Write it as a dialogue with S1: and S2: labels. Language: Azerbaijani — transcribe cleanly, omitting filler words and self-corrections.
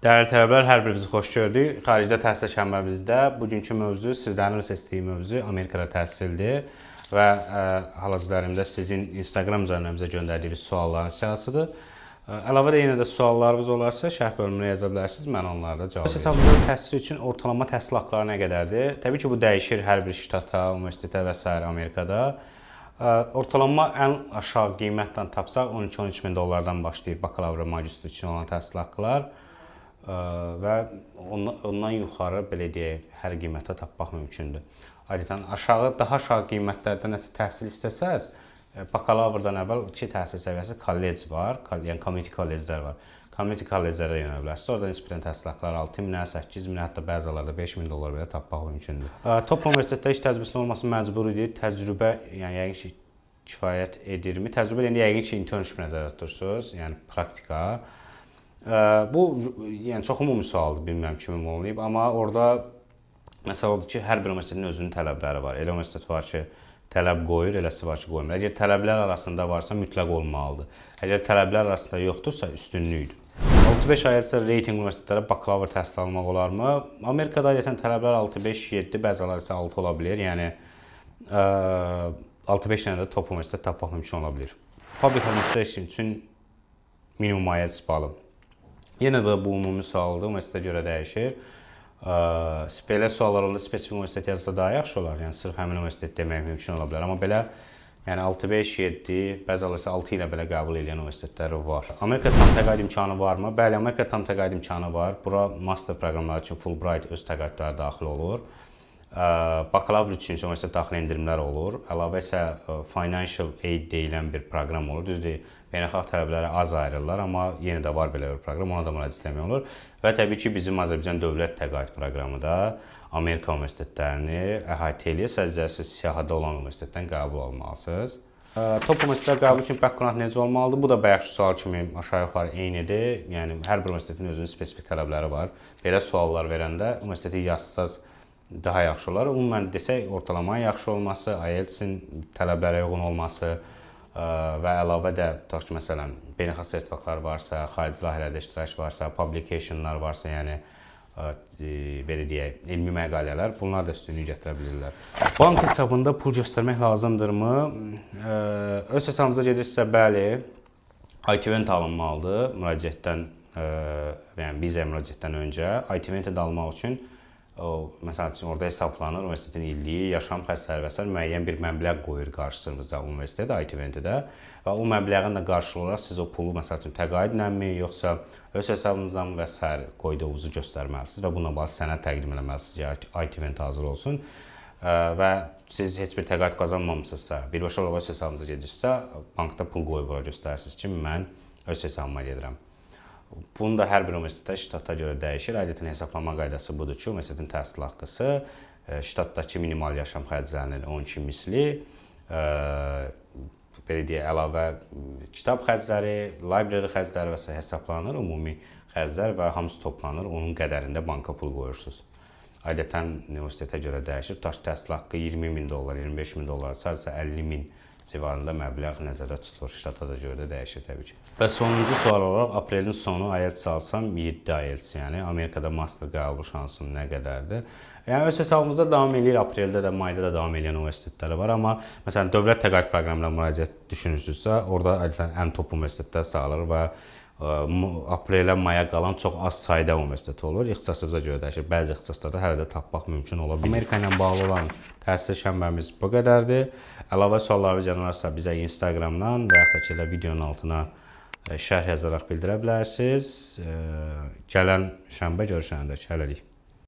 S1: Dəyərli tələbələr, hər birinizi xoş gördük. Xaricdə təhsil şənbəmizdə bugünkü mövzu sizlərin seçdiyi mövzu Amerikada təhsildir və hal-hazırda əlimdə sizin Instagram üzərindən bizə göndərdiyiniz sualların siyahısıdır. Əlavə də yenə də suallarınız olarsa şərh bölümünə yaza bilərsiniz, mən onlara da cavab verəcəm. Hesabında təhsil üçün ortalama təhsil haqqları nə qədərdir? Təbii ki, bu dəyişir hər bir ştata, universitetə və s. Amerikada. Ortalama ən aşağı qiymətlə tapsaq 12-13 min dollardan başlayır bakalavr və magistr üçün olan təhsil haqqılar. Və ondan yuxarı belə deyək, hər qiymətə tapmaq mümkündür. Adətən daha aşağı qiymətlərdə nəsə təhsil istəsəz, bakalavrdan əvvəl 2 təhsil səviyyəsi kollec var, yəni community kolleclər var. Community kolleclərə yönələ bilərsiniz. Orada nisbətən təhsil haqqları 6 minə, 8 minə, hətta bəzi hallarda 5 min dollar belə tapmaq mümkündür. Top universitetdə iş təcrübəsinin olması məcburidir. Təcrübə, yəni yəqin ki, kifayət edirmi? Təcrübə deyəndə yəqin ki, internship nəzərdə tutursunuz, yəni praktika. Bu yəni çox ümumi sualdır, bilmirəm kimin olmayıb, amma orada məsələ odur ki, hər bir universitetin özünün tələbləri var. Elə universitet var ki, tələb qoyur, eləsi var ki, qoymur. Əgər tələblər arasında varsa mütləq olmalıdır. Əgər tələblər arasında yoxdursa üstünlükdür. 6-5 IELTS rating universitetlərə bakalavr təhsil almaq olarmı? Amerikada adətən tələblər 6-5, 7, bəziləri isə 6 ola bilər. Yəni 6-5 dənə də top universitet tapmaq mümkün ola bilər. Public administration üçün minimum IELTS balı. Yenə də bu ümumi sualdır, universitetə görə dəyişir. Belə suallar olanda spesifik universitet yazsa daha yaxşı olar. Yəni sırf həmin universitet demək mümkün ola bilər. Amma belə yəni 6-5, 7, bəzi hallarda 6 ilə belə qəbul edən universitetlər var. Amerikada tam təqaüd imkanı varmı? Bəli, Amerikada tam təqaüd imkanı var. Bura master proqramları üçün Fulbright öz təqaüdləri daxil olur. Bakalavr üçün universitet daxili endirimlər olur. Əlavə isə financial aid deyilən bir proqram olur. Düzdür, beynəlxalq tələblərə az ayrılırlar, amma yenə də var belə bir proqram, ona da müraciət etmək olur. Və təbii ki, bizim Azərbaycan Dövlət Təqaüd proqramı da Amerika universitetlərini əhatə edir. Sadəcə siz siyahıda olan universitetdən qəbul olmalısınız. Top universitetlər qəbul üçün background necə olmalıdır? Bu da bayaqki sual kimi aşağı-yuxarı eynidir. Yəni hər bir universitetin özünün spesifik tələbləri var. Belə suallar verəndə universiteti yazsaz daha yaxşı olar. Ümumən desək, ortalamanın yaxşı olması, IELTS-in tələblərə uyğun olması və əlavə də tutaq ki, məsələn, beynəlxalq sertifikatlar varsa, xarici layihələrdə iştirak varsa, publicationlar varsa, yəni belə deyək, elmi məqalələr, bunlar da üstünlük gətirə bilirlər. Bank hesabında pul göstərmək lazımdırmı? Öz hesabınıza gedirsə, bəli, ITVent alınmalıdır müraciətdən, yəni bizə müraciətdən öncə. ITVent almaq üçün məsəl üçün orada hesablanır, universitetin illiyi, yaşam xərcləri və s. müəyyən bir məbləğ qoyur qarşınıza universitet ITVent-də və o məbləğin də qarşılığı olaraq siz o pulu məsəl üçün təqaüdləmi, yoxsa öz hesabınızdan və s. qoyduğunuzu göstərməlisiniz və bununla bağlı sənəd təqdim etməlisiniz ki, ITVent hazır olsun və siz heç bir təqaüd qazanmamısınızsa, birbaşa olaraq öz hesabınıza gedirsə, bankda pul qoyub ora göstərirsiniz ki, mən öz hesabıma gedirəm. Bunu da hər bir universitetdə ştata görə dəyişir. Adətən hesablama qaydası budur ki, universitetin təhsil haqqısı ştatdakı minimal yaşam xərclərinin 12 misli, belə deyək, əlavə kitab xərcləri, library xərcləri və s. hesablanır, ümumi xərclər və hamısı toplanır, onun qədərində banka pul qoyursunuz. Adətən universitetə görə dəyişir. Tutaq ki, təhsil haqqı 20 min dollar, 25 min dollar, sadəcə 50 min civarında məbləğ nəzərdə tutulur. Ştata da görə də dəyişir təbii ki. Və sonuncu sual olaraq aprelin sonu IELTS alsam 7 IELTS, yəni Amerikada master qəbul şansım nə qədərdir? Yəni öz hesabımızda davam edir, apreldə də, mayda da davam edən universitetləri var, amma məsələn dövlət təqaüd proqramına müraciət düşünürsünüzsə, orada adətən ən top universitetlər sayılır və aprelə maya qalan çox az sayda universitet olur. İxtisasımıza görə dəyişir. Bəzi ixtisaslarda hələ də tapmaq mümkün ola bilər. Amerika ilə bağlı olan təhsil şənbəmiz bu qədərdir. Əlavə suallarınız yanarsa bizə Instagramdan və yaxud da ki, videonun altına şərh yazaraq bildirə bilərsiniz. Gələn şənbə görüşənədək hələlik.